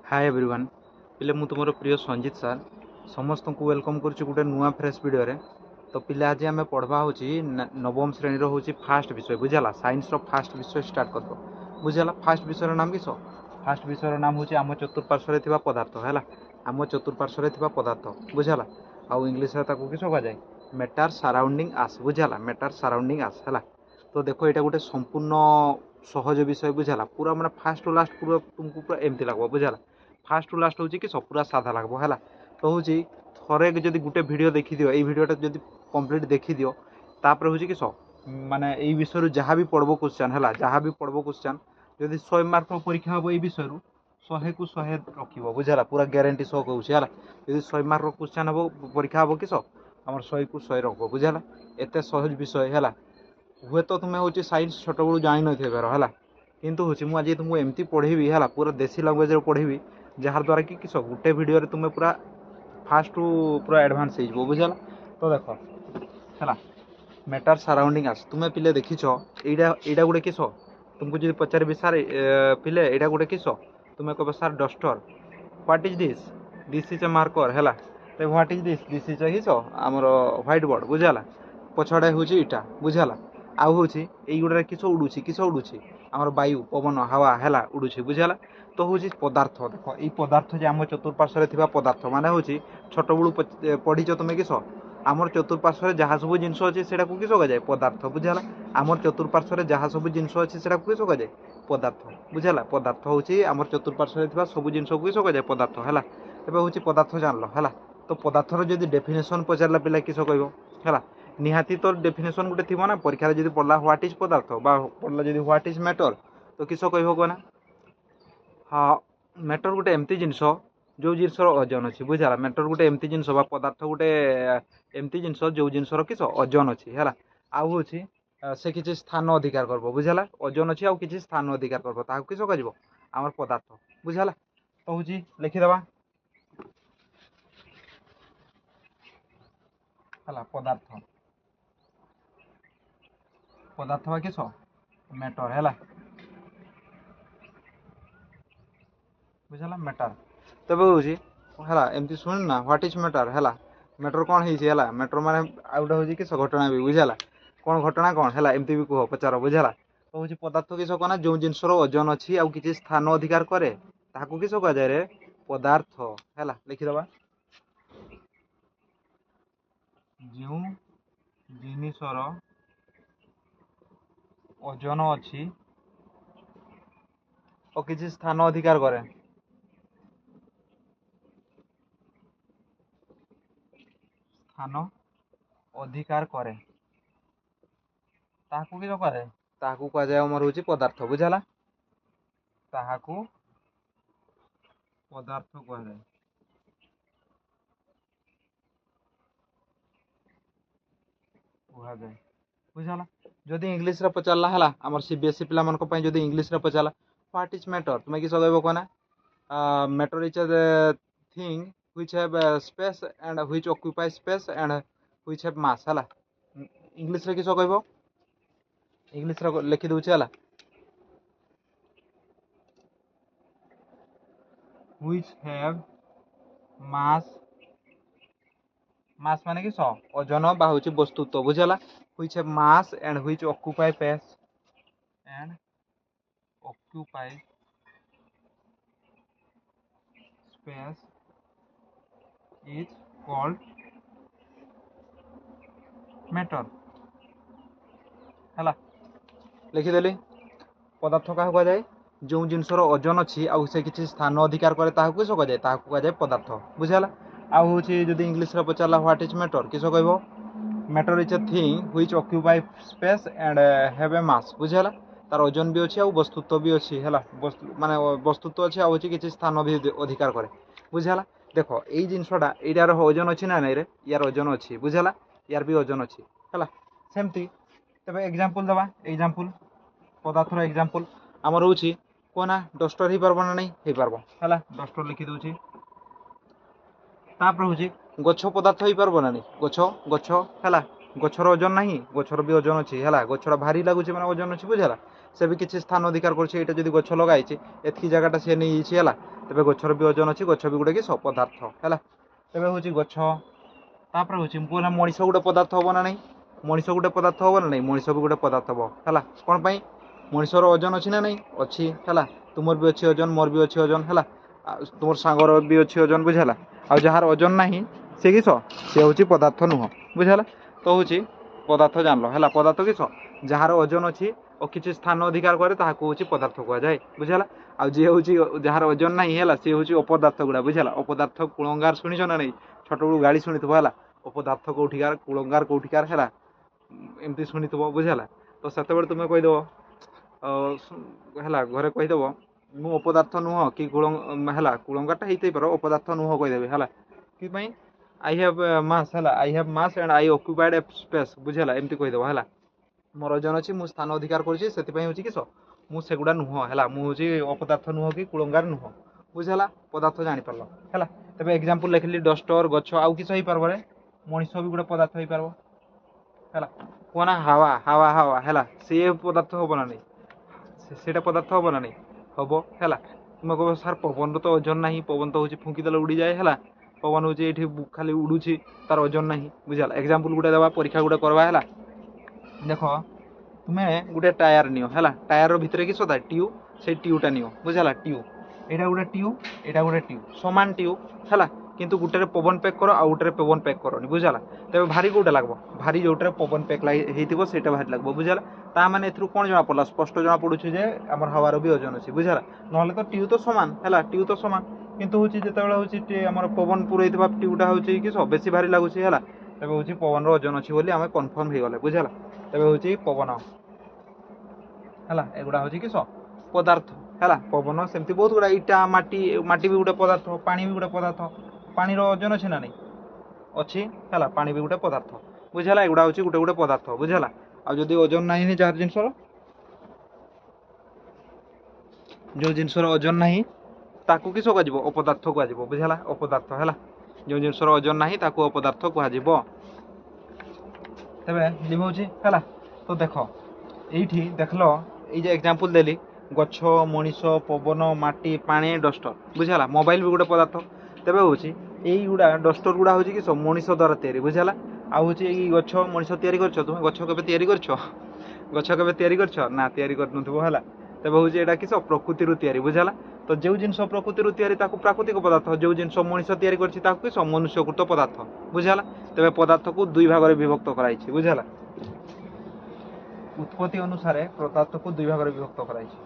Hi everyone पिले मु तुमर प्रिय संजीत सर समस्त को वेलकम करुच्ची गोटे नुआ फ्रेश वीडियो रे। तो पिले आज आम पढ़वा हूँ नवम श्रेणी हूँ फास्ट विषय बुझाला साइंस रो फास्ट विषय स्टार्ट कर दो बुझाला। फास्ट विषय नाम किस फास्ट विषय नाम हूँ आम चतुर्पार्श्व थिबा पदार्थ है आम चतुर्पार्श्व थिबा पदार्थ बुझाला। आउ इंग्लीश रे ताकू किस कह जाए मैटर सराउंडिंग आस बुझाला मैटर सराउंडिंग आस है। तो देखो यहाँ गोटे संपूर्ण सहज विषय बुझाला पूरा माने फास्ट टू लास्ट पूरा तुमको पूरा एमती लगो बुझाला। फास्ट टू लास्ट हूँ कि सब पूरा साधा लगभग है। तो हूँ थरे जदि गोटे वीडियो देखी दियो वीडियोटा जब कंप्लीट देखी दियो तापर हूँ कि माने ये विषय जहाँ भी पढ़बो क्वेश्चन है जहाँ भी पढ़बो क्वेश्चन जदि 100 मार्क परीक्षा हम ये विषय 100 को 100 रखिए बुझाला पूरा ग्यारंटी सह कहूँ है। जब 100 मार्क क्वेश्चन हम परीक्षा हम कि आम 100 को 100 रख बुझाला एत सहज विषय है। हुए तो तुम्हें हूँ सैंस छोट बड़ू जान नथेबार है कितु हूँ मुझे तुमको एमती पढ़ेबी है पूरा देसी लांगुएज पढ़ेबी जहाँद्वारा कि किस गोटे वीडियो रे तुम्हें पूरा फास्ट टू पूरा एडवांस हो बुझाला। तो देख है मैटर सराउंडिंग आस तुम्हें पिले देखीच यहाँ गोटे किस तुमको जो पचारि सार पिले यहाँ गोटे किस तुम्हें कह sir duster what is this this is a marker है। What is this is a किस आमर व्हाइट बोर्ड बुझाला पछड़े हूँ इटा बुझाला। आउ हूँ युड़ा किस उड़ू आमर वायु पवन हावा है उड़ू बुझाला। तो हूँ पदार्थ देख ये पदार्थ जो आम चतुर्पार्श्व थिबा पदार्थ माने हूँ छोट बड़ू पढ़ीच तुम किस आमर चतुर्पार्श्व जहाँ सब जिनस अच्छे से किस कह जाए पदार्थ बुझाला। आमर चतुर्पार्श्व जहाँ सब जिनस अच्छे से किस कह जाए पदार्थ बुझाला। पदार्थ हूँ आमर चतुर्पार्श्व थिबा सब जिनस किस कह जाए पदार्थ है। एबे हूँ पदार्थ जान है तो पदार्थर जब डेफिनेशन पचारा पिला किस कह निहाती तो डेफिनेशन गोटे थी ना परीक्षा जब पढ़ला व्हाट इज पदार्थ पढ़ला जब व्हाट इज मैटर तो किस कह हाँ मैटर गोटे एमती जिनस जो जिनसर ओजन अच्छी बुझाला। मैटर गोटे एमती जिनस पदार्थ गोटे एमती जिनस जो जिनसर किस ओजन अच्छी है। आउ हूँ से किसी स्थान अधिकार कर बुझाला ओजन अच्छी आउ किसी स्थान अधिकार कर किस कह आम पदार्थ बुझाला। तो हूँ लिखिदबा है पदार्थ पदार्थ बा किस मैटर है बुझाला मैटर। तब हूँ है एमती शुण ना व्हाट इज मैटर है मैटर कौन है मैटर माने आउटा हूँ किस घटना भी बुझाला कौन घटना कौन है एमती भी कह पचार बुझाला। तो हूँ पदार्थ किस कहना जो जिनसर ओजन अच्छी आउ किसी स्थान अधिकार कै किस कह जाए रे पदार्थ है। लिखिदबा जो जिनसर ओजन अच्छी और किसी स्थान अधिकार कै स्थान अधिकार कै ताकू किस कै ताकू कह जाए आमर हूँ पदार्थ बुझाला ताकू पदार्थ कह जाए जाए बुझाला। जदि इंग्लीश रे पचारला है आमर सीबीएसई पिला मन को जदि इंग्लीश रे पचारला व्हाट इज मैटर तुम्हें किस कहबो कहना matter is a thing which have space and which occupy space and which have मास है। इंग्लीश रे किस कहबो इंग्लीश रे लिखि दउछि है व्हिच हैव मास मास माने किस ओजन बा हूँ वस्तुत्व बुझाला which have mass and which occupy space and occupy space is called matter है। लिखिदेली पदार्थ क्या कह जाए जो जिनसर ओजन अच्छी आउ से किसी स्थान अधिकार करे किस कह जाए कह जाए पदार्थ बुझाला। आउ हूँ जदि इंग्लीश रे पचारला व्हाट इज मैटर किस कहबो matter is a thing which occupy space and have a mass बुझाला तार ओजन भी अच्छी वस्तुत्व भी अच्छी है माने वस्तुत्व अच्छी आउ किसी स्थान भी अधिकार करे बुझाला। देख यही जिनसटा यार ओजन अच्छी ना नहीं रे यार ओजन अच्छी बुझाला यार भी ओजन अच्छी है सेमती। तब एग्जांपल दबा एग्जांपल पदार्थर एग्जांपल आमर हूँ कहना डस्टर हो पार्ब ना नहीं हो पार्ब है डस्टर लिखि दूची तापर हूँ गछ पदार्थ हो पार्ब ना नहीं गछ गछ है गछर ओजन ना गछर भी ओजन अच्छी है गछटा भारी लगुच मैंने ओजन अच्छी बुझाला। से भी किसी स्थान अधिकार करछि एटा जदी गछ लगाइछि एतकी जगहटा से नै छि हला तबे गछर भी ओजन अछि गछ भी गुटे कि पदार्थ हला तबे होछि गछ तापर होछि पुरा मଣିଷ गुटे पदार्थ होबो ना नै मଣିଷ गुटे पदार्थ होबो ना नै मଣିଷ भी गुटे पदार्थ होबो हला कोन पई मଣିषर ओजन अछि ना नै अछि हला तुमर भी अछि ओजन मोर भी अछि ओजन हला तुमर सांगर भी अछि ओजन बुझला आ जहार ओजन नाही से किस से होछि पदार्थ नुह बुझला तो होछि पदार्थ जानलो हला पदार्थ किस जहार ओजन अछि और किछि स्थान अधिकार करे ताहा को होछि पदार्थ कुआ जाय बुझला आ जे होछि जहार ओजन नाही हला से होछि अपदार्थ गुडा बुझला अपदार्थ कुलंगार सुनिछ ना नै छोट बडू गाड़ी सुनिथबो हला अपदार्थ कोठिकार कुलंगार कोठिकार हला एमती सुनिथबो बुझला तो सते बेर तुमे कहि दबो हला घरे कहि दबो मु अपदार्थ नुह कि हला कुलंगारटा हेइते पारो अपदार्थ नुह कहि देबे हला कि पई आई हैव मास हला I have mass and I occupied A space बुझला एमती कहि दबो हला मोर ओजन अछि मु स्थान अधिकार करछि सेति पई होछि किस मु सेगुडा नुह हला मु होछि अपदार्थ नुह कि कुलंगार नुह बुझला पदार्थ जानि परलो हला तबे एग्जांपल लिखली डस्टर गछ आउ किछ होई परबो रे मଣିଷ भी गुटे पदार्थ होई परबो हला कोना हावा हावा हावा हला से पदार्थ होबो ना नै सेटा पदार्थ होबो ना नै होबो हला तुम कहबो सर पवन तो ओजन नाही पवन तो होछि फुंकी देले उड़ी जाय हला पवन होछि एठी खाली उडुछि तार ओजन नाही बुझला एग्जांपल गुटे देबा परीक्षा गुटे करबा हला देखो तुमे गुटे टायर नियो हला टायर रो भितरे किस था ट्यूब से ट्यूबटा नियो बुझला ट्यूब एटा गुटे ट्यूब समान ट्यूब हला किंतु गुटे पवन पैक करो आ गुटे पवन पैक करो बुझला तबे भारी कोटा लागबो भारी जोटे पवन पैक हेइतिबो सेटा भारी लागबो बुझला ता माने एथरु कोन जणा पडला स्पष्ट जणा पडुछि जे हमर हवार भी ओजन अछि बुझला नहले तो ट्यूब तो समान हला ट्यूब तो समान किंतु होछि जेतेबेला होछि हमर पवन पुरैतबा ट्यूबटा होछि कि सब बेसी भारी लागुछि हला तबे होछि पवन रो ओजन अछि बोली हमें कन्फर्म हे गले बुझला तबे होछि पवन हला एगुडा होछि कि पदार्थ हला पवन सेमति बहुत गुडा इटा माटी माटी भी गुटे पदार्थ पानी भी गुटे पदार्थ पानी रो ओजन अछि ना नै अछि हला पानी भी गुटे पदार्थ बुझला एगुडा होछि गुटे गुटे पदार्थ बुझला आ जदी ओजन नाही नि जार जिंसर जो जिंसर ओजन नाही ताकू किस को जिवो अपदार्थ को जिवो बुझला अपदार्थ हला जो जिंसर ओजन नाही ताकू अपदार्थ को जिवो तबे लिबोछि हला तो देखो एठी देखलो ए जे एग्जांपल देली गछ मଣିଷ पवन माटी पानी डस्टर बुझला मोबाइल भी गुटे पदार्थ तबे होछि एई गुडा डस्टर गुडा होछि कि सब मଣିଷ द्वारा तयारी बुझला आ होछि एई गछ मଣିଷ तयारी करछ तुमे गछ केबे तयारी करछ गछ केबे तयारी करछ ना तयारी करनथबो हला तबे होछि एटा कि सब प्रकृति रु तयारी बुझला तो जेउ जिंस प्रकृति रु तयारी ताकू प्राकृतिक पदार्थ जेउ जिंस मଣିଷ तयारी करछि ताकू कि सब मनुष्यकृत पदार्थ बुझला तबे पदार्थ को दुई भाग रे विभक्त कराइछि बुझला उत्पत्ति अनुसार पदार्थ को दुई भाग रे विभक्त कराइछि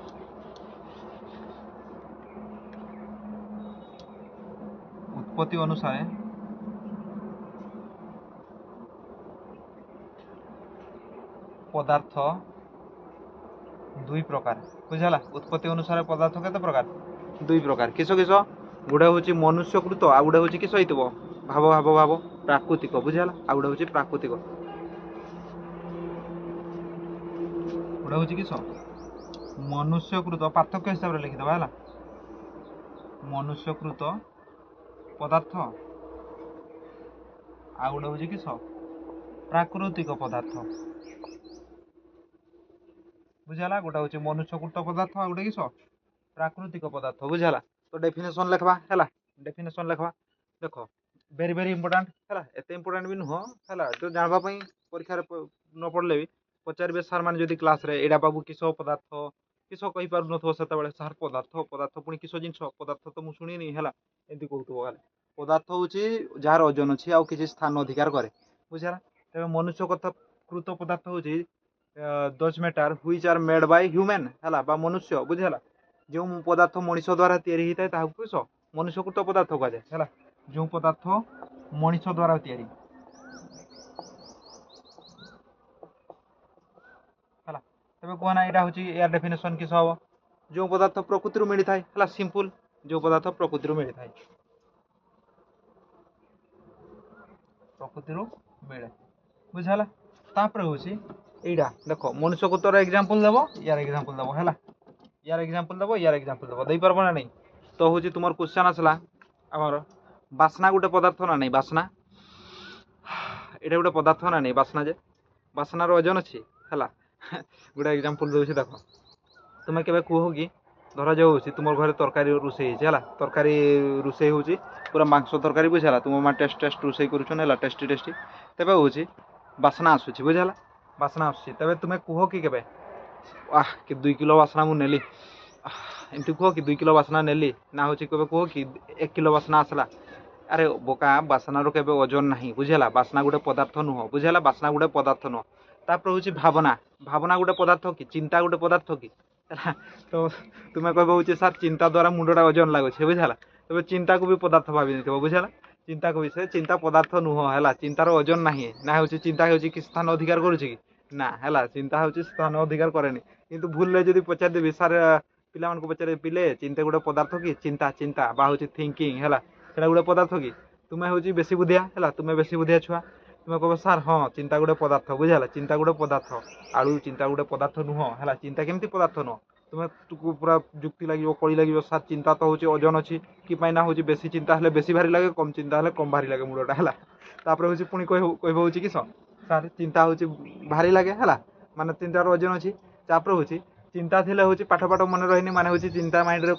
उत्पत्ति अनुसार पदार्थ दुई प्रकार बुझला उत्पत्ति अनुसार पदार्थ केते प्रकार दुई प्रकार किस किस गुडा होछि मनुष्यकृत आ गुडा होछि किस होइतबो भाव भाव भाव प्राकृतिक बुझला आ गुडा होछि प्राकृतिक गुडा होछि किस मनुष्यकृत पार्थक्य हिसाब रे लिखि दबा हला मनुष्यकृत पदार्थ आ गुडा होछि किस प्राकृतिक पदार्थ बुझला गोटा होछि मनुष्यकृत पदार्थ आ गोटे किस प्राकृतिक पदार्थ बुझला तो डेफिनेशन लिखबा हला डेफिनेशन लिखबा देखो वेरी वेरी इंपोर्टेंट हला एते इंपोर्टेंट भी नुह हला तो जानबा पई परीक्षा रे न पड़ले भी पचारबे सर मान जदी क्लास रे एडा बाबू किस पदार्थ किस कहि पारु नथो सेता बेले सर पदार्थ पदार्थ पुनी किस जिंस पदार्थ तो मु सुनी नि हला एंती कहतो हला पदार्थ होछि जार ओजन अछि आ किछि स्थान अधिकार करे बुझला तबे मनुष्य कथा कृत पदार्थ होछि those matter which are made by human हला बा मनुष्य बुझला जो पदार्थ मनुष्य द्वारा तयारी हिताय ताहा किस मनुष्यकृत पदार्थ कह जाय हला जो पदार्थ मनुष्य द्वारा तयारी हला तबे कोना एटा होछि यार डेफिनेशन किस हो जो पदार्थ प्रकृति रु मिली थाय हला सिंपल जो पदार्थ प्रकृति रु मिली थाय प्रकृति रु मिले बुझला तापर होछि एडा देखो मनुष्य को तोर एग्जांपल देबो यार एग्जांपल देबो हला यार एग्जांपल देबो यार एग्जांपल देबो देई परबो ना नै तो होछि तुमर क्वेश्चन आसला हमर बासना गुटे पदार्थ ना नै बासना एटा गुटे पदार्थ ना नै बासना जे बासना रो ओजन अछि हला गुटे एग्जांपल दोछि देखो ତୁମେ କେବେ କୁହ କି ଧରାଯାଉ ହେଉଛି ତୁମର ଘରେ ତରକାରୀ ରୋଷେଇ ହେଇଛି ହେଲା, ତରକାରୀ ରୋଷେଇ ହେଉଛି ପୁରା ମାଂସ ତରକାରୀ ବୁଝିଲା, ତୁମ ମା ଟେଷ୍ଟ ରୋଷେଇ କରୁଛନ୍ ହେଲା, ଟେଷ୍ଟି ତେବେ ହେଉଛି ବାସ୍ନା ଆସୁଛି ବୁଝିଲା, ବାସ୍ନା ଆସୁଛି ତେବେ ତୁମେ କୁହ କି କେବେ କି 2 କିଲୋ ବାସ୍ନା ମୁଁ ନେଲି, ଏମିତି କୁହ କି 2 କିଲୋ ବାସ୍ନା ନେଲି, ନା ହେଉଛି କେବେ କୁହ କି 1 କିଲୋ ବାସ୍ନା ଆସିଲା। ଆରେ ବୋକା, ବାସ୍ନାର କେବେ ଓଜନ ନାହିଁ ବୁଝିଲା, ବାସ୍ନା ଗୋଟେ ପଦାର୍ଥ ନୁହଁ ବୁଝିଲା, ବାସ୍ନା ଗୋଟେ ପଦାର୍ଥ ନୁହଁ। ତାପରେ ହେଉଛି ଭାବନା ଗୋଟେ ପଦାର୍ଥ କି, ଚିନ୍ତା ଗୋଟେ ପଦାର୍ଥ କି ହେଲା। ତ ତୁମେ କହିବ ହେଉଛି ସାର୍ ଚିନ୍ତା ଦ୍ୱାରା ମୁଣ୍ଡଟା ଓଜନ ଲାଗୁଛି ବୁଝିଲା, ତେବେ ଚିନ୍ତାକୁ ବି ପଦାର୍ଥ ଭାବି ଦେଇଥିବ ବୁଝିଲା, ଚିନ୍ତାକୁ ବି, ସେ ଚିନ୍ତା ପଦାର୍ଥ ନୁହଁ ହେଲା, ଚିନ୍ତାର ଓଜନ ନାହିଁ। ନା ହେଉଛି ଚିନ୍ତା ହେଉଛି କି ସ୍ଥାନ ଅଧିକାର କରୁଛି କି, ନା ହେଲା, ଚିନ୍ତା ହେଉଛି ସ୍ଥାନ ଅଧିକାର କରେନି। କିନ୍ତୁ ଭୁଲରେ ଯଦି ପଚାରିଦେବି ସାର୍, ପିଲାମାନଙ୍କୁ ପଚାରିବେ ପିଲେ ଚିନ୍ତା ଗୋଟେ ପଦାର୍ଥ କି, ଚିନ୍ତା ବା ହେଉଛି ଥିଙ୍କିଂ ହେଲା, ସେଇଟା ଗୋଟେ ପଦାର୍ଥ କି, ତୁମେ ହେଉଛି ବେଶୀ ବୁଦ୍ଧିଆ ହେଲା, ତୁମେ ବେଶୀ ବୁଦ୍ଧିଆ ଛୁଆ, ତୁମେ କହିବ ସାର୍ ହଁ ଚିନ୍ତା ଗୋଟେ ପଦାର୍ଥ ବୁଝିଲା, ଚିନ୍ତା ଗୋଟେ ପଦାର୍ଥ, ଆଳୁ ଚିନ୍ତା ଗୋଟେ ପଦାର୍ଥ ନୁହଁ ହେଲା, ଚିନ୍ତା କେମିତି ପଦାର୍ଥ ନୁହଁ, ତୁମେ ପୁରା ଯୁକ୍ତି ଲାଗିବ, କଳି ଲାଗିବ, ସାର୍ ଚିନ୍ତା ତ ହେଉଛି ଓଜନ ଅଛି କି ପାଇଁ, ନା ହେଉଛି ବେଶୀ ଚିନ୍ତା ହେଲେ ବେଶୀ ଭାରି ଲାଗେ, କମ୍ ଚିନ୍ତା ହେଲେ କମ୍ ଭାରି ଲାଗେ ମୁଣ୍ଡଟା ହେଲା। ତାପରେ ହେଉଛି ପୁଣି କହିବ ହେଉଛି କି ସାର୍ ଚିନ୍ତା ହେଉଛି ଭାରି ଲାଗେ ହେଲା, ମାନେ ଚିନ୍ତାର ଓଜନ ଅଛି। ତାପରେ ହେଉଛି ଚିନ୍ତା ଥିଲେ ହେଉଛି ପାଠ ମନେ ରହେନି, ମାନେ ହେଉଛି ଚିନ୍ତା ମାଇଣ୍ଡରେ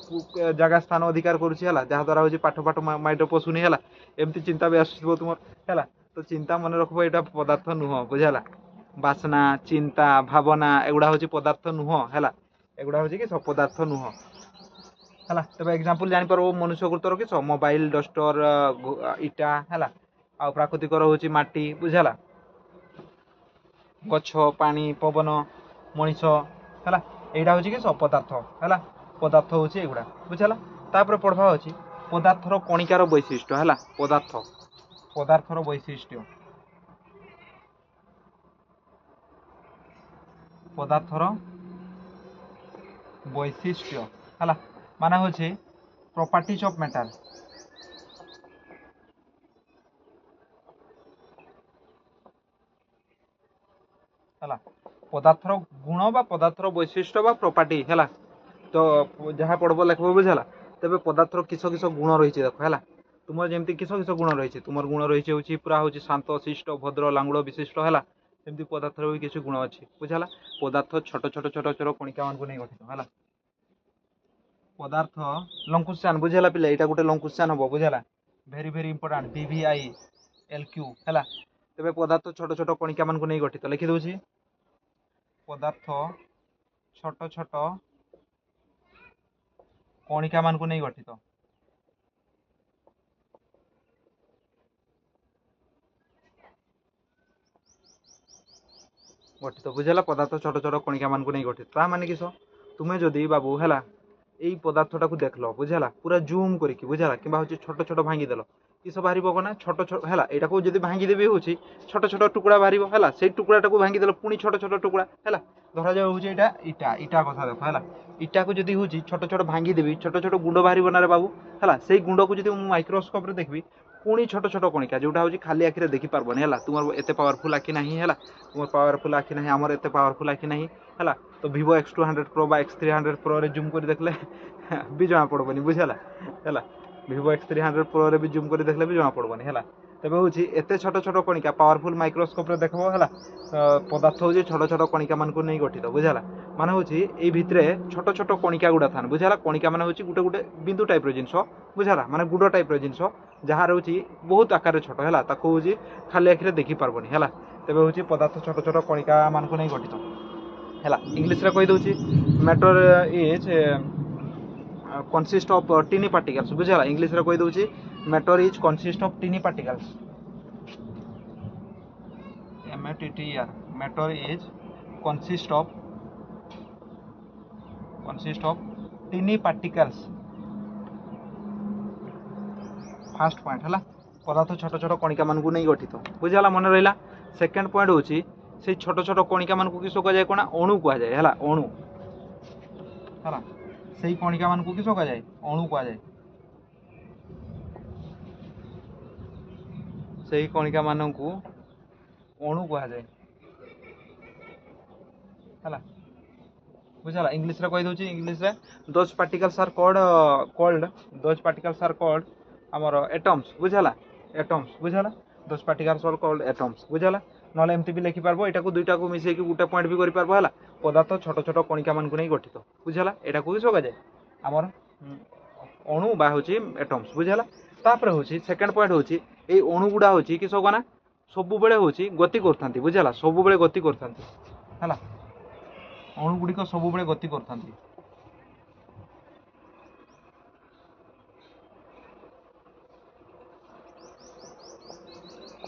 ଜାଗା ସ୍ଥାନ ଅଧିକାର କରୁଛି ହେଲା, ଯାହାଦ୍ୱାରା ହେଉଛି ପାଠ ମାଇଣ୍ଡରେ ପଶୁନି ହେଲା, ଏମିତି ଚିନ୍ତା ବି ଆସୁଥିବ ତୁମର ହେଲା। ତ ଚିନ୍ତା ମନେ ରଖିବ ଏଇଟା ପଦାର୍ଥ ନୁହଁ ବୁଝିଲା, ବାସ୍ନା, ଚିନ୍ତା, ଭାବନା ଏଗୁଡ଼ା ହେଉଛି ପଦାର୍ଥ ନୁହଁ ହେଲା, ଏଗୁଡ଼ା ହେଉଛି କି ପଦାର୍ଥ ନୁହଁ ହେଲା। ତେବେ ଏକ୍ଜାମ୍ପଲ୍ ଜାଣିପାରିବ ମନୁଷ୍ୟ କୃତର କିସ, ମୋବାଇଲ, ଡଷ୍ଟର, ଇଟା ହେଲା, ଆଉ ପ୍ରାକୃତିକର ହେଉଛି ମାଟି ବୁଝିଲା, ଗଛ, ପାଣି, ପବନ, ମଣିଷ ହେଲା, এইটা হচ্ছে কি পদার্থ ହେଲା, ପଦାର୍ଥ ହେଉଛି ଏଗୁଡ଼ା ବୁଝିଲା। ତାପରେ ପଢ଼ବା ଅଛି ପଦାର୍ଥର କଣିକାର ବୈଶିଷ୍ଟ୍ୟ ହେଲା, ପଦାର୍ଥର ବୈଶିଷ୍ଟ୍ୟ, ପଦାର୍ଥର ବୈଶିଷ୍ଟ୍ୟ ହେଲା, ମାନେ ହେଉଛି ପ୍ରପର୍ଟିଜ୍ ଅଫ୍ ମ୍ୟାଟର ହେଲା, ପଦାର୍ଥର ଗୁଣ ବା ପଦାର୍ଥର ବୈଶିଷ୍ଟ୍ୟ ବା ପ୍ରପର୍ଟି ହେଲା। ତ ଯାହା ପଢ଼ବ ଲେଖବ ବୁଝିଲା। ତେବେ ପଦାର୍ଥର କିସ ଗୁଣ ରହିଛି ଦେଖ ହେଲା, ତୁମର ଯେମିତି କିସ ଗୁଣ ରହିଛି, ତୁମର ଗୁଣ ରହିଛି ହେଉଛି ପୁରା ହେଉଛି ଶାନ୍ତ, ଶିଷ୍ଟ, ଭଦ୍ର, ଲାଙ୍ଗୁଳ ବିଶିଷ୍ଟ ହେଲା, ସେମିତି ପଦାର୍ଥର ବି କିଛି ଗୁଣ ଅଛି ବୁଝିଲା। ପଦାର୍ଥ ଛୋଟ କଣିକା ମାନଙ୍କୁ ନେଇ ଗଠିତ ହେଲା। ପଦାର୍ଥ ଲଙ୍କୁଶ୍ଚାନ ବୁଝିଲା ପିଲା, ଏଇଟା ଗୋଟେ ଲଙ୍କୁଶ୍ଚାନ ହବ ବୁଝିଲା, ଭେରି ଇମ୍ପୋର୍ଟାଣ୍ଟ, BVILQ ହେଲା। ତେବେ ପଦାର୍ଥ ଛୋଟ କଣିକା ମାନଙ୍କୁ ନେଇ ଗଠିତ, ଲେଖି ଦଉଛି ପଦାର୍ଥ ଛୋଟ କଣିକା ମାନଙ୍କୁ ନେଇ ଗଠିତ। ବୁଝିଲା, ପଦାର୍ଥ ଛୋଟ କଣିକା ମାନଙ୍କୁ ନେଇ ଗଠିତ। ତା ମାନେ କିସ, ତୁମେ ଯଦି ବାବୁ ହେଲା ଏଇ ପଦାର୍ଥଟାକୁ ଦେଖିଲ ବୁଝିଲା, ପୁରା ଜୁମ୍ କରିକି ବୁଝିଲା, କିମ୍ବା ହେଉଛି ଛୋଟ ଭାଙ୍ଗିଦେଲ, କିସ ବାହାରିବ ନା ଛୋଟ ହେଲା, ଏଇଟାକୁ ଯଦି ଭାଙ୍ଗିଦେବି ହେଉଛି ଛୋଟ ଟୁକୁଡ଼ା ବାହାରିବ ହେଲା, ସେଇ ଟୁକୁଡ଼ାଟାକୁ ଭାଙ୍ଗିଦେଲ ପୁଣି ଛୋଟ ଟୁକୁଡ଼ା ହେଲା। ଧରାଯାଉ ହେଉଛି ଏଇଟା ଇଟା କଥା ଦେଖ ହେଲା, ଇଟାକୁ ଯଦି ହେଉଛି ଛୋଟ ଭାଙ୍ଗିଦେବି, ଛୋଟ ଗୁଣ୍ଡ ବାହାରିବ ନା ରେ ବାବୁ ହେଲା, ସେଇ ଗୁଣ୍ଡକୁ ଯଦି ମୁଁ ମାଇକ୍ରୋସ୍କୋପରେ ଦେଖିବି ପୁଣି ଛୋଟ କଣିକା, ଯୋଉଟା ହେଉଛି ଖାଲି ଆଖିରେ ଦେଖିପାରିବନି ହେଲା, ତୁମର ଏତେ ପାୱାରଫୁଲ୍ ଆଖି ନାହିଁ ହେଲା, ତୁମର ପାୱାରଫୁଲ୍ ଆଖି ନାହିଁ, ଆମର ଏତେ ପାୱାରଫୁଲ୍ ଆଖି ନାହିଁ ହେଲା। ତ Vivo X200 Pro ବା X300 Proରେ ଜୁମ୍ କରି ଦେଖିଲେ ବି ଜଣା ପଡ଼ବନି ବୁଝିଲା ହେଲା, Vivo X300 Proରେ ବି ଜୁମ୍ କରି ଦେଖିଲେ ବି ଜଣା ପଡ଼ବନି ହେଲା। ତେବେ ହେଉଛି ଏତେ ଛୋଟ କଣିକା ପାୱାରଫୁଲ୍ ମାଇକ୍ରୋସ୍କୋପରେ ଦେଖିବ ହେଲା, ପଦାର୍ଥ ହେଉଛି ଛୋଟ କଣିକା ମାନଙ୍କୁ ନେଇ ଗଠିତ ବୁଝିଲା। ମାନେ ହେଉଛି ଏଇ ଭିତରେ ଛୋଟ କଣିକା ଗୁଡ଼ା ଥାନ୍ତି ବୁଝିଲା, କଣିକା ମାନେ ହେଉଛି ଗୋଟେ ବିନ୍ଦୁ ଟାଇପ୍ର ଜିନିଷ ବୁଝିଲା, ମାନେ ଗୁଡ଼ ଟାଇପ୍ର ଜିନିଷ, ଯାହା ରହୁଛି ବହୁତ ଆକାରରେ ଛୋଟ ହେଲା, ତାକୁ ହେଉଛି ଖାଲି ଆଖିରେ ଦେଖିପାରିବନି ହେଲା। ତେବେ ହେଉଛି ପଦାର୍ଥ ଛୋଟ କଣିକା ମାନଙ୍କୁ ନେଇ ଗଠିତ ହେଲା। ଇଂଲିଶରେ କହିଦେଉଛି matter is consist of tiny particles ବୁଝିଲା, ଇଂଲିଶରେ କହିଦେଉଛି matter is consist of tiny particles, MATTER, matter is consist of tiny particles, first point ହେଲା, ପଦାର୍ଥ ଛୋଟ କଣିକା ମାନଙ୍କୁ ନେଇ ଗଠିତ ବୁଝିଲା, ମନେ ରହିଲା। ସେକେଣ୍ଡ ପଏଣ୍ଟ ହେଉଛି ସେଇ ଛୋଟ କଣିକା ମାନଙ୍କୁ କିସ କୁହାଯାଏ, କ'ଣ ଅଣୁ କୁହାଯାଏ ହେଲା, ଅଣୁ ହେଲା, ସେଇ କଣିକା ମାନଙ୍କୁ କିସ କୁହାଯାଏ, ଅଣୁ କୁହାଯାଏ, ସେଇ କଣିକା ମାନଙ୍କୁ ଅଣୁ କୁହାଯାଏ ହେଲା ବୁଝିଲା। ଇଂଲିଶରେ କହିଦେଉଛି, ଇଂଲିଶରେ those particles are called ଆମର ଏଟମ୍ସ ବୁଝିଲା, ଏଟମ୍ସ ବୁଝିଲା, those particles are called atoms ବୁଝିଲା। ନହେଲେ ଏମିତି ବି ଲେଖିପାରିବ, ଏଇଟାକୁ ଦୁଇଟାକୁ ମିଶେଇକି ଗୋଟେ ପଏଣ୍ଟ ବି କରିପାରିବ ହେଲା, पदार्थ छोट छोट कणिका मान नहीं गठित बुझेगा यहाँ को किस जाए आमर अणु बा हूँ एटम्स बुझेगा तापर हूँ सेकेंड पॉइंट हूँ ये अणु गुड़ा हूँ किस ना सब बेले हूँ गति करता बुझेगा सब बेले गति करता है अणु गुड़िक सब बेले गति करता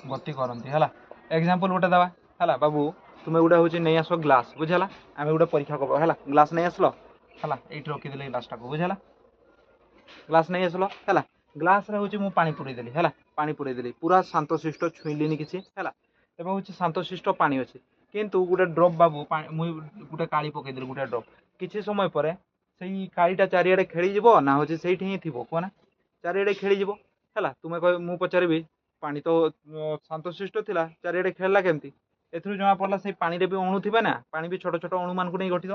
गति करती है एग्जांपल गोटे दवा है बाबू तुम्हें गोटे हूँ नहीं आस ग्लास बुझेगा आम गोटे परीक्षा करब है ग्लास नहीं आसल है ये रखीदे ग्लासटा को बुझेगा ग्लास नहीं आसल है ग्लास रे हूँ पानी पुरेदेली है पानी पुरेदेली पूरा शांतशिष्ट छुईलिनी किसी है तेज हूँ शांतशिष्ट पानी अच्छी किंतु गोटे ड्रप बाबू मुझे गोटे काली पकईदेली गोटे ड्रप किसी समय पर से कालीटा चारिड़े खेल ना हूँ से ही थी कहना चारिड़े खेल है तुम्हें कह मुझे पचारि पानी तो शांतशिष्ट थिला चारिड़े खेलला केमती एथुरु जमा पड़ला से पानी रे भी अणु थिबे ना पानी भी छोट छोट अणु मान को नहीं गठित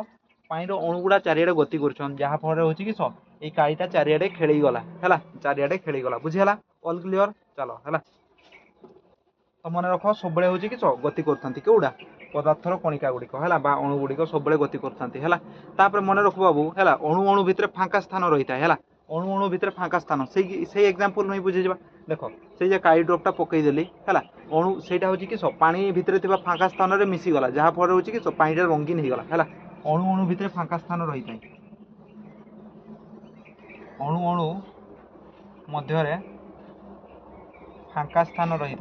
पानी रो अणु गुड़ा चारिड़े गति करछन जहा फल होची कि स ए काईटा चारिड़े खेली गला हैला चारिड़े खेली गला बुझिहला ऑल क्लियर चलो हैला तो मन रख सब बेले होची कि स गति करथांती केउडा पदार्थर कणिका गुड़िक है बा अणु गुड़िक सब बेले गति करथांती हैला तापर मन रख बाबू हैला अणु अणु भितर फांका स्थान रहिता हैला अणु अणु भितर फांका स्थान से एग्जांपल नहीं बुझे जाबा देखो से जे काई ड्रॉपटा पकईदेली है अणु सेटा हूँ कि पानी भितर थिबा फांका स्थान रे मिसीगला जहाँ फल हूँ कि पानी रंगीन हो गला है अणु अणु भितर फांका स्थान रही था अणु अणु मध्य फांका स्थान रही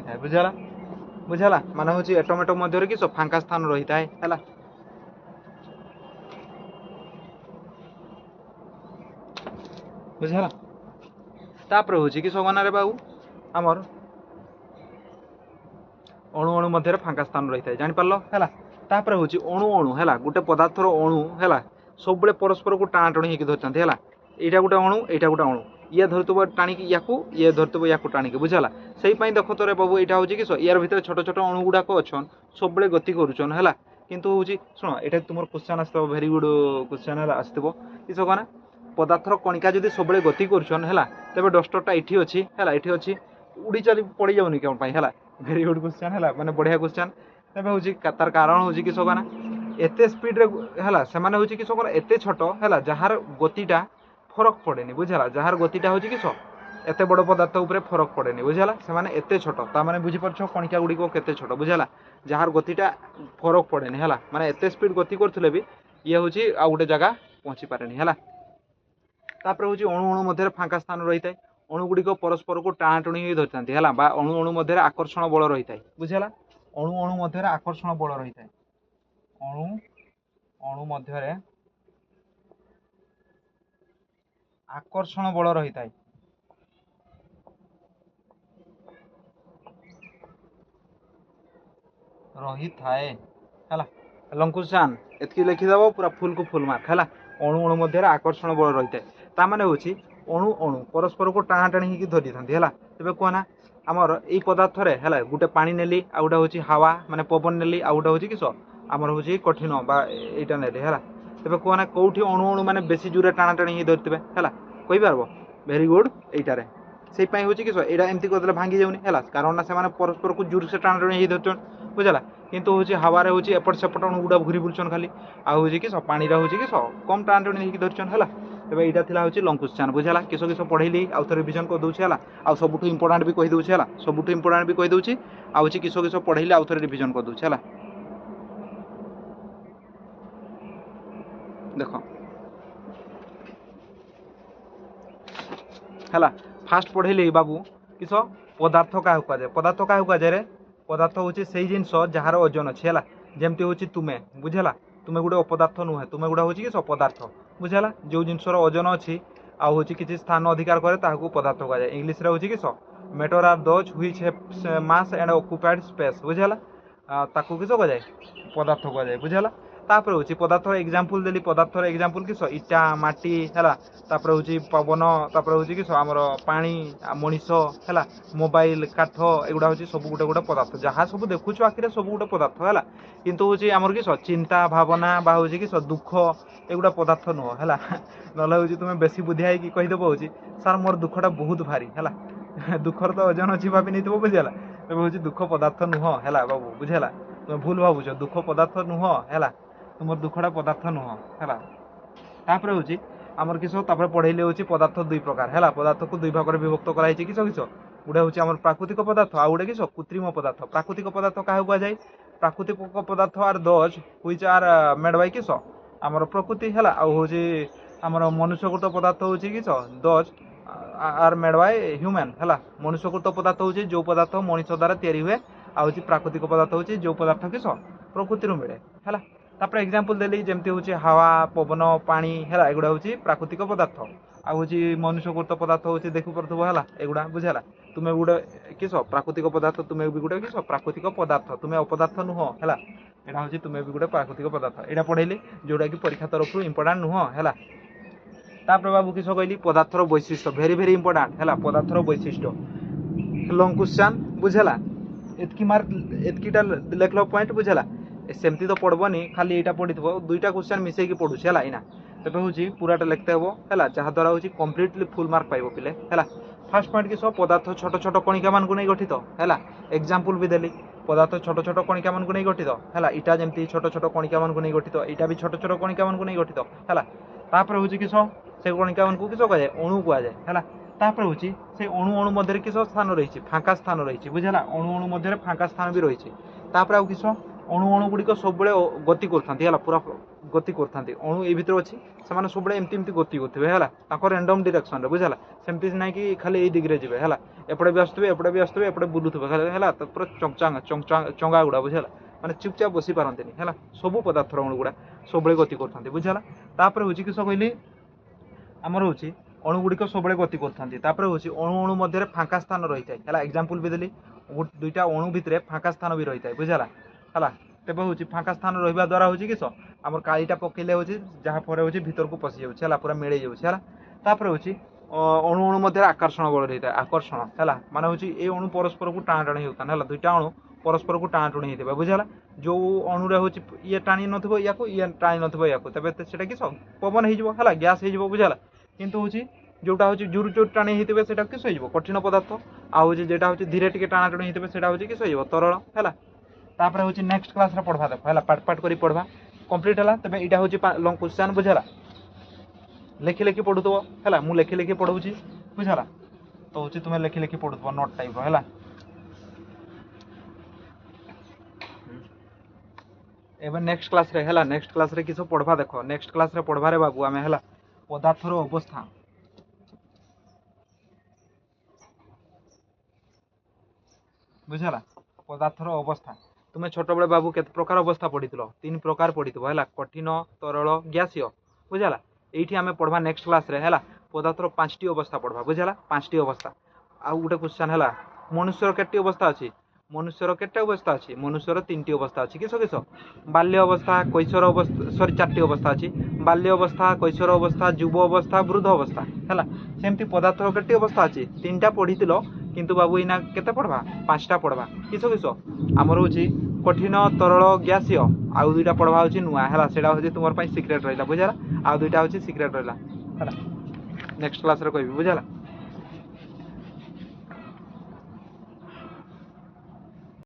था बुझला बुझला माने हूँ एटम एटम मध्य कि फांका स्थान रही था है बुझला तापर हूँ कि समान बाबू आमर अणु अणु मध्य फांका स्थान रही है जापार है तापर हूँ अणु अणु है गोटे पदार्थर अणु है सब बड़े परस्पर को टाणाटणी होकर धरते है यहाँ गोटे अणु यहाँ गोटे अणु ये धरतब टाणिक या धरतब या टाणिक बुझला से देख तो रे बाबू यहाँ हूँ कि यार भितर छोट छोट अणु गुड़ाक अच्छन सब बड़े गति करुचन है किंतु हूँ शुण ये तुम क्वेश्चन आस भेरी गुड क्वेश्चन आसो किस कहना पदार्थर कणिका जब सब बड़े गति करुचन है तेज डस्टरटा ये अच्छी है ये अच्छी उड़ी चली पड़ जाऊनी कौन है भेरी गुड क्वेश्चन है मैंने बढ़िया क्वेश्चन तेज हूँ तार कारण हूँ कि कहना एत स्पीड है से हूँ कि एत छोट है जार गतिटा फरक पड़ेनि बुझला जार गतिटा हूँ कि एत बड़ पदार्थ उपर फरक पड़ेनि बुझला से एत छोट ताने बुझीपार कणिका गुड़िक केते छोट बुझला जार गतिटा फरक पड़ेनि है माने एत स्पीड गति करथिले भी ये हूँ आ गोटे जगह पहुँची पारेनि है तापर हूँ अणु अणु मध्य फांका स्थान रही है अणु गुड़िक परस्पर को टाणाटुणी धरी था है बा अणु अणु मध्य आकर्षण बल रही है बुझला अणु अणु मध्य आकर्षण बल रही है अणु अणु मध्य आकर्षण बल रही है रही थाए है लंकुशान एतकी लिखिदेव पूरा फुल को फुल मार्क है अणु अणु मध्य आकर्षण बल रही है ताने हूँ अणु अणु परस्पर को टाणाटाणी होकर धरी था है तेज कहना आमर यही पदार्थ है गोटे पानी नेली आ गोटे हूँ हावा माने पवन नेली आ गोटे हूँ कि आमर हूँ कठिन बा यहाँ नेली है तेज कहना कौटी अणु अणु मैंने बेसी जोरे टाणाटाणी हो धरते है कहींपार भेरी गुड यहीटार से हूँ कि यहाँ एमती करदे भांगी जाऊनी है कारण से परस्पर को जोर से टाणाटाणी हो धरन बुझला किंतु हूँ हवारे हूँ एपट सेपट अणु गुड़ा घूरी बुलचन खाली आ हूँ कि पानी हूँ कि कम टाणाटाणी होकर धरन है तेज यहाँ हूँ लंग क्वेश्चन बुझला किस किस पढ़ेली आउ थे रिविजन कर दूसरी है आ सबुठ इंपोर्टाट भी कहीदे है सबुठ इंपोर्टाट भी कहीदे आउ किस किस पढ़ेली आउ थे रिविजन कर दूसरी है देख है फास्ट पढ़ेली बाबू किस पदार्थ क्या कहुए पदार्थ क्या कहुए रे पदार्थ हूँ से जिनस जार ओजन अच्छे है जमती हूँ तुम्हें बुझेगा तुम्हें गोटे अपदार्थ नुहे तुम्हें गोटे हूँ कि पदार्थ बुझेगा जो जिनसर ओजन अच्छी आउ हूँ किसी स्थान अधिकार करे ताकू पदार्थ कहुए इंग्लीश रे हूँ कि matter are those which have mass and occupied space बुझेगा ताकू किस कहुए पदार्थ कहुए बुझेगा तापर हूँ पदार्थ एग्जांपल देली पदार्थर एग्जांपल किस इटा माटी है तापर हूँ पवन तापर हूँ कि आमर पानी मनीष है मोबाइल काठ एगुड़ा हूँ सब गोटे गोटे पदार्थ जहाँ सब देखुच आखिरे सब गोटे पदार्थ है किंतु हूँ आमर किस चिंता भावना बा हूँ कि दुख एगुड़ा पदार्थ नुह है ना हूँ तुम्हें बेसी बुद्धिया कहीदेव हूँ सार मोर दुखटा बहुत भारी है दुखर तो ओजन अच्छी भाभी नहीं थो बुझेगा तेज हूँ दुख पदार्थ नुह है बाबू बुझेगा तुम भूल भावुच दुख पदार्थ नुह है तुम दुखटा पदार्थ नुह है तापर हूँ आमर किस पढ़ेले हूँ पदार्थ दुई प्रकार है पदार्थ को दुई भाग में विभक्त कराई किस किस गोटे हूँ आम प्राकृतिक पदार्थ आ गए किस कृत्रिम पदार्थ प्राकृतिक पदार्थ क्या कहुए प्राकृतिक पदार्थ are those which are made by किस आमर प्रकृति है हूँ आमर मनुष्यकृत पदार्थ हूँ किस those are made by human है मनुष्यकृत पदार्थ हूँ जो पदार्थ मनुष्य द्वारा तैयारी हुए आ प्राकृतिक पदार्थ हूँ जो पदार्थ किस प्रकृति मिले है तापर एग्जांपल देली जमती हूँ हावा पवन पानी है एगुड़ा हूँ प्राकृतिक पदार्थ आ हूँ मनुष्यकृत पदार्थ हूँ देखु पड़ो है एगुड़ा बुझेगा तुम्हें गोटे किस प्राकृतिक पदार्थ तुम्हें भी गोटे किस प्राकृतिक पदार्थ तुम्हें अपदार्थ नुह है यहाँ हूँ तुम्हें भी गोटे प्राकृतिक पदार्थ यहाँ पढ़ेली जोटा कि परीक्षा तरफ इंपोर्टाट नुह है तापर बाबू किस कहली पदार्थर वैशिष्ट्य भेरी भेरी इंपोर्टाट है पदार्थर वैशिष्ट्य लंग क्वेश्चन बुझेगा एतकी मार्क एतकीटा लेखल पॉइंट बुझेगा सेमती तो पढ़बनी खाली यहाँ पढ़ी दुईटा क्वेश्चन मिसेकी पढ़ुचे है इना तेज हूँ पूराटा लिखते हे है जहाद्वारा हूँ कम्प्लीटली फुल मार्क पाइब पिले है फास्ट पॉइंट किस पदार्थ छोट छोट कणिका मान नहीं गठित है एग्जांपल भी देली पदार्थ छोट छोट कणिका मान नहीं गठित है इटा जमी छोट छोट कणिका मान नहीं गठित यहाँ भी छोट छोट कणिका मान नहीं गठित है तापर हूँ किस से कणिका मान किस कहुए अणु कहुए है तापर हूँ से अणु अणु मध्य किस स्थान रही फाँका स्थान रही बुझेगा अणु अणु मध्य फाँका स्थान भी रही तापर आउ किस अणु अणु गुड़िक सब गति कर पूरा गति कर अणु ये भर अच्छी से सब एमती गति करेंगे है रैंडम डायरेक्शन बुझेगा सेमती ना कि खाली यही दिग्रे जी है एपटे भी आसुवे एपटे भी आसुवे एपटे बुलूवे है पूरा चंगा गुड़ा बुझेगा मैंने चुपचाप बसी पारती है सब पदार्थ अणु गुड़ा सब गति करते बुझेगा तापर हूँ किस कहली आमर हूँ अणु गुड़िक सब गति करते हूँ अणु अणु मध्य फाँका स्थान रही है एग्जांपल भी देली दुईटा अणु भितर फाँका स्थान भी रही है बुझेगा है तेज हूँ फाँका स्थान रहा द्वारा हूँ किस आम कालीटा पकड़े हूँ जहाँफल हूँ भर को पशि जाऊँगा पूरा मिले जाऊँगा तापर हूँ अणु अणु मध्य आकर्षण बल रही है आकर्षण है माने हूँ ये अणु परस्पर को टाण टाणी होता है दुईटा अणु परस्पर को टाण टुणी होते बुझेगा जो अणुरे हूँ ये टाणी नथिबो याको ये टाणी नथिबो याको तबे सेटा किस पवन है गैस हो बुझेगा किंतु हूँ जोटा हूँ जोर जोर टाणी होते से किस हो कठिन पदार्थ आउ जेटा हूँ धीरे टिके टाणा टुणी होते से हूँ किस हो तरल है तापर हूँ नेक्स्ट क्लास पढ़वा देख है पार्ट पार्ट कर पढ़वा कंप्लीट है तेज यहाँ हूँ लंग क्वेश्चन बुझेगा लेखि लेखि पढ़ुव है मुझे लेखि लेखि पढ़ाऊँ बुझेगा तो हूँ तुम्हें लेखि लेखि पढ़ुव नोट टाइप है एवं नेक्स्ट क्लास रे है नेक्स्ट क्लास रे किस पढ़वा देख नेक्स्ट क्लास रे पढ़वा बाबू आम है पदार्थर अवस्था बुझेगा पदार्थर अवस्था तुम्हें छोट बड़े बाबू केते प्रकार अवस्था पढ़ी तीन प्रकार पढ़ी है कठिन तरल गैसीय बुझेगा ये आम पढ़वा नेक्स्ट क्लास रे है पदार्थर 5टी अवस्था पढ़वा बुझेगा 5टी अवस्था आउ गोटे क्वेश्चन है मनुष्यर केटी अवस्था अच्छी मनुष्यर केटे अवस्था अच्छी मनुष्यर 3टी अवस्था अच्छी किस किस बाल्य अवस्था कैशोर अवस्था सॉरी 4टी अवस्था अच्छी बाल्य अवस्था कैशोर अवस्था युव अवस्था वृद्ध अवस्था है सेमती पदार्थर केटी अवस्था अच्छी 3टा पढ़ी किंतु बाबू इना केते पढ़वा 5टा पढ़वा किस किस आमर हूँ कठिन तरल गैसीय आउ दुईटा पढ़वा हूँ नुआ है हूँ तुम सीक्रेट रहा बुझेगा आउ दुईटा हूँ सीक्रेट रहा है नेक्स्ट क्लास रे कहबी बुझेगा।